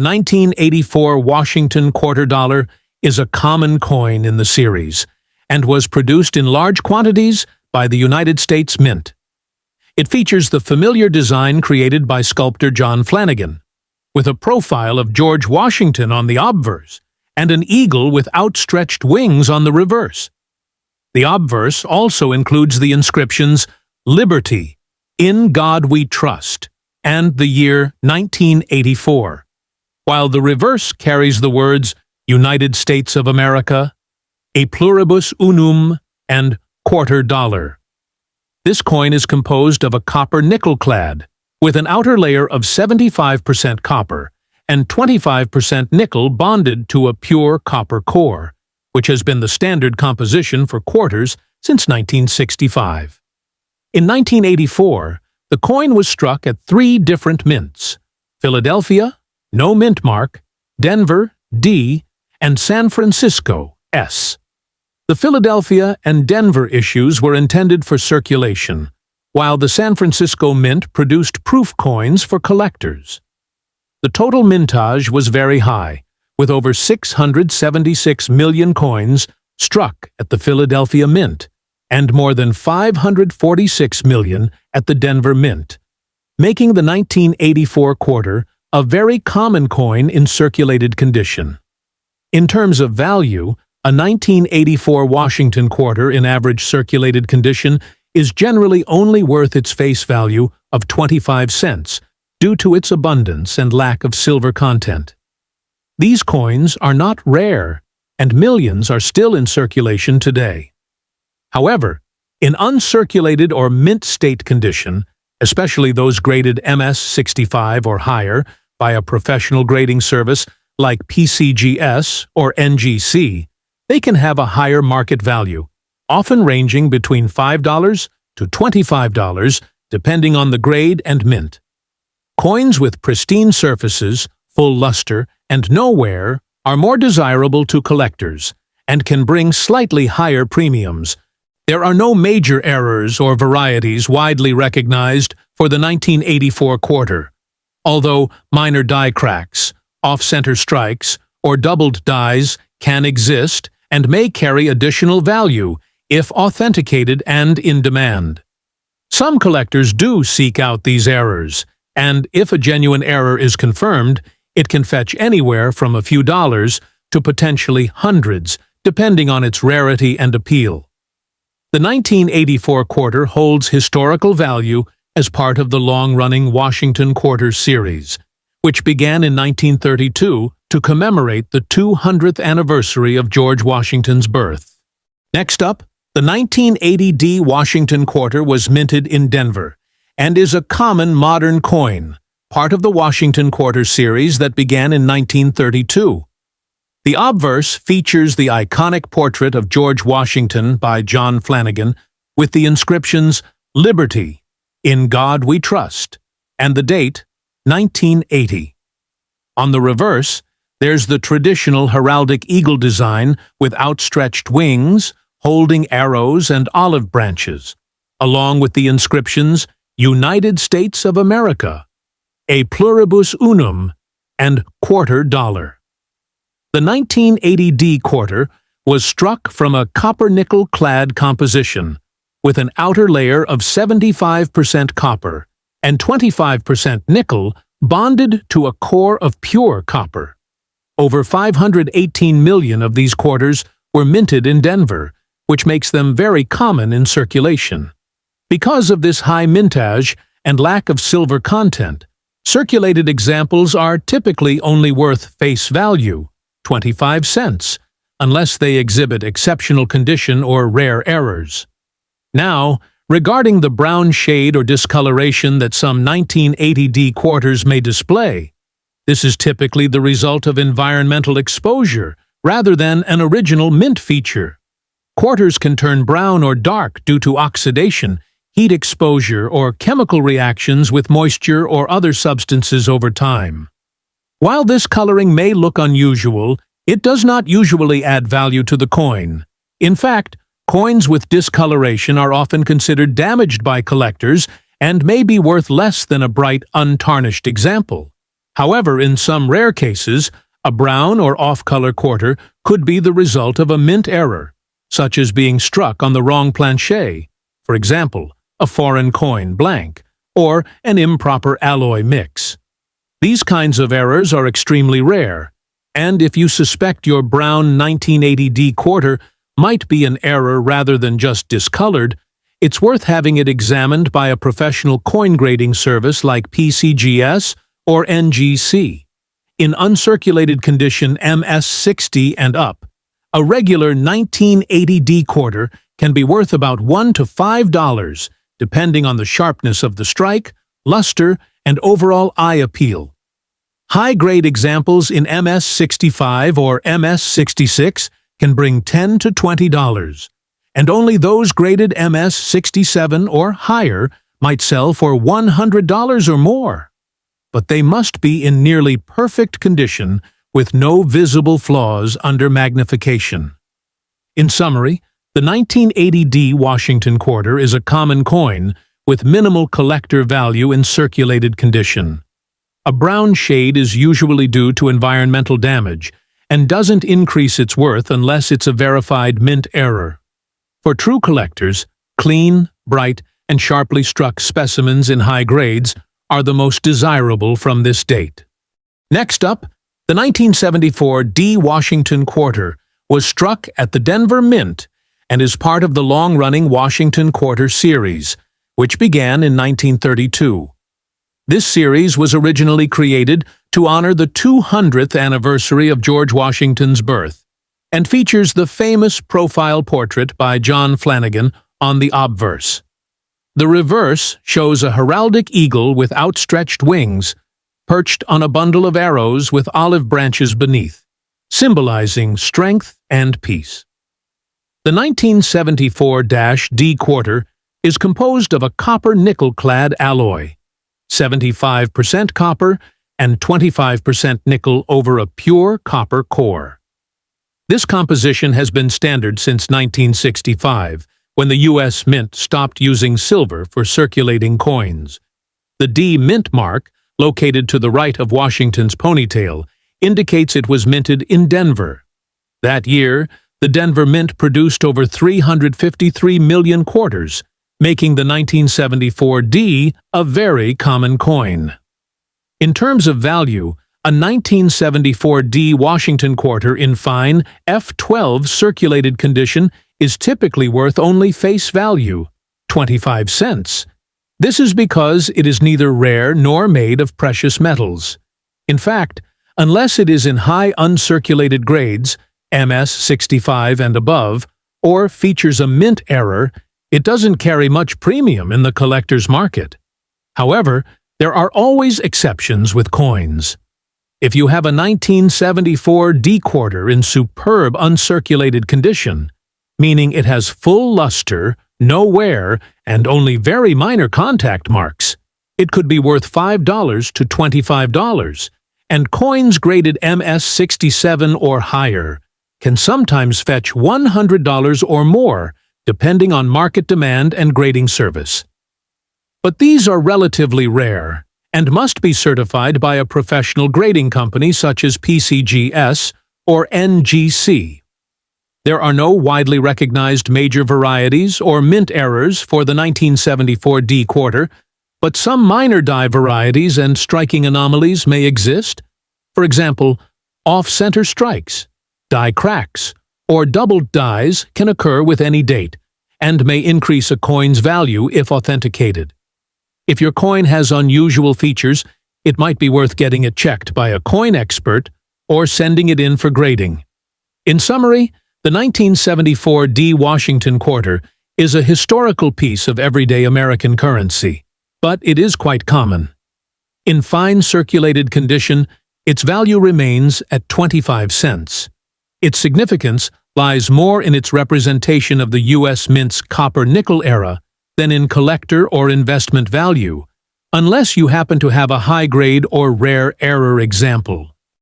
1984 Washington quarter dollar is a common coin in the series and was produced in large quantities by the United States Mint. It features the familiar design created by sculptor John Flanagan, with a profile of George Washington on the obverse and an eagle with outstretched wings on the reverse. The obverse also includes the inscriptions "Liberty," "In God We Trust," and the year 1984, while the reverse carries the words "United States of America," "A pluribus unum," and "quarter dollar." This coin is composed of a copper nickel clad, with an outer layer of 75% copper and 25% nickel bonded to a pure copper core, which has been the standard composition for quarters since 1965. In 1984, the coin was struck at 3 different mints: Philadelphia, no mint mark; Denver, D; and San Francisco, S. The Philadelphia and Denver issues were intended for circulation, while the San Francisco Mint produced proof coins for collectors. The total mintage was very high, with over 676 million coins struck at the Philadelphia Mint and more than 546 million at the Denver Mint, making the 1984 quarter a very common coin in circulated condition. In terms of value, a 1984 Washington quarter in average circulated condition is generally only worth its face value of 25 cents due to its abundance and lack of silver content. These coins are not rare, and millions are still in circulation today. However, in uncirculated or mint state condition, especially those graded MS-65 or higher by a professional grading service like PCGS or NGC, they can have a higher market value, often ranging between $5 to $25, depending on the grade and mint. Coins with pristine surfaces, full luster, and no wear are more desirable to collectors and can bring slightly higher premiums. There are no major errors or varieties widely recognized for the 1984 quarter, although minor die cracks, off-center strikes, or doubled dies can exist and may carry additional value if authenticated and in demand. Some collectors do seek out these errors, and if a genuine error is confirmed, it can fetch anywhere from a few dollars to potentially hundreds, depending on its rarity and appeal. The 1984 quarter holds historical value as part of the long-running Washington Quarter series, which began in 1932 to commemorate the 200th anniversary of George Washington's birth. Next up, the 1980 D Washington quarter was minted in Denver and is a common modern coin, part of the Washington Quarter series that began in 1932. The obverse features the iconic portrait of George Washington by John Flanagan with the inscriptions "Liberty," "In God We Trust," and the date 1980. On the reverse, there's the traditional heraldic eagle design with outstretched wings, holding arrows and olive branches, along with the inscriptions "United States of America," "A pluribus unum," and "quarter dollar." The 1980 D quarter was struck from a copper-nickel clad composition, with an outer layer of 75% copper and 25% nickel bonded to a core of pure copper. Over 518 million of these quarters were minted in Denver, which makes them very common in circulation. Because of this high mintage and lack of silver content, circulated examples are typically only worth face value, 25 cents, unless they exhibit exceptional condition or rare errors. Now, regarding the brown shade or discoloration that some 1980 D quarters may display, this is typically the result of environmental exposure rather than an original mint feature. Quarters can turn brown or dark due to oxidation, heat exposure, or chemical reactions with moisture or other substances over time. While this coloring may look unusual, it does not usually add value to the coin. In fact, coins with discoloration are often considered damaged by collectors and may be worth less than a bright, untarnished example. However, in some rare cases, a brown or off-color quarter could be the result of a mint error, such as being struck on the wrong planchet, for example, a foreign coin blank, or an improper alloy mix. These kinds of errors are extremely rare, and if you suspect your brown 1980D quarter might be an error rather than just discolored, it's worth having it examined by a professional coin grading service like PCGS or NGC. In uncirculated condition MS60 and up, a regular 1980D quarter can be worth about $1 to $5, depending on the sharpness of the strike, luster, and overall eye appeal. High-grade examples in MS65 or MS66 can bring $10 to $20, and only those graded MS67 or higher might sell for $100 or more. But they must be in nearly perfect condition with no visible flaws under magnification. In summary, the 1980D Washington quarter is a common coin with minimal collector value in circulated condition. A brown shade is usually due to environmental damage and doesn't increase its worth unless it's a verified mint error. For true collectors, clean, bright, and sharply struck specimens in high grades are the most desirable from this date. Next up, the 1974 D Washington quarter was struck at the Denver Mint and is part of the long-running Washington Quarter series, which began in 1932. This series was originally created to honor the 200th anniversary of George Washington's birth and features the famous profile portrait by John Flanagan on the obverse. The reverse shows a heraldic eagle with outstretched wings, perched on a bundle of arrows with olive branches beneath, symbolizing strength and peace. The 1974-D quarter is composed of a copper-nickel-clad alloy, 75% copper and 25% nickel over a pure copper core. This composition has been standard since 1965, when the U.S. Mint stopped using silver for circulating coins. The D Mint mark, located to the right of Washington's ponytail, indicates it was minted in Denver. That year, the Denver Mint produced over 353 million quarters, making the 1974 D a very common coin. In terms of value, a 1974 D Washington quarter in fine F12 circulated condition is typically worth only face value, 25 cents. This is because it is neither rare nor made of precious metals. In fact, unless it is in high uncirculated grades, MS65 and above, or features a mint error, it doesn't carry much premium in the collector's market. However, there are always exceptions with coins. If you have a 1974 D quarter in superb uncirculated condition, meaning it has full luster, no wear, and only very minor contact marks, it could be worth $5 to $25, and coins graded MS67 or higher can sometimes fetch $100 or more, depending on market demand and grading service. But these are relatively rare and must be certified by a professional grading company such as PCGS or NGC. There are no widely recognized major varieties or mint errors for the 1974 D quarter, but some minor die varieties and striking anomalies may exist. For example, off-center strikes, die cracks, or doubled dies can occur with any date and may increase a coin's value if authenticated. If your coin has unusual features, it might be worth getting it checked by a coin expert or sending it in for grading. In summary, the 1974 D Washington quarter is a historical piece of everyday American currency, but it is quite common. In fine circulated condition, its value remains at 25 cents. Its significance lies more in its representation of the U.S. Mint's copper-nickel era than in collector or investment value, unless you happen to have a high-grade or rare error example.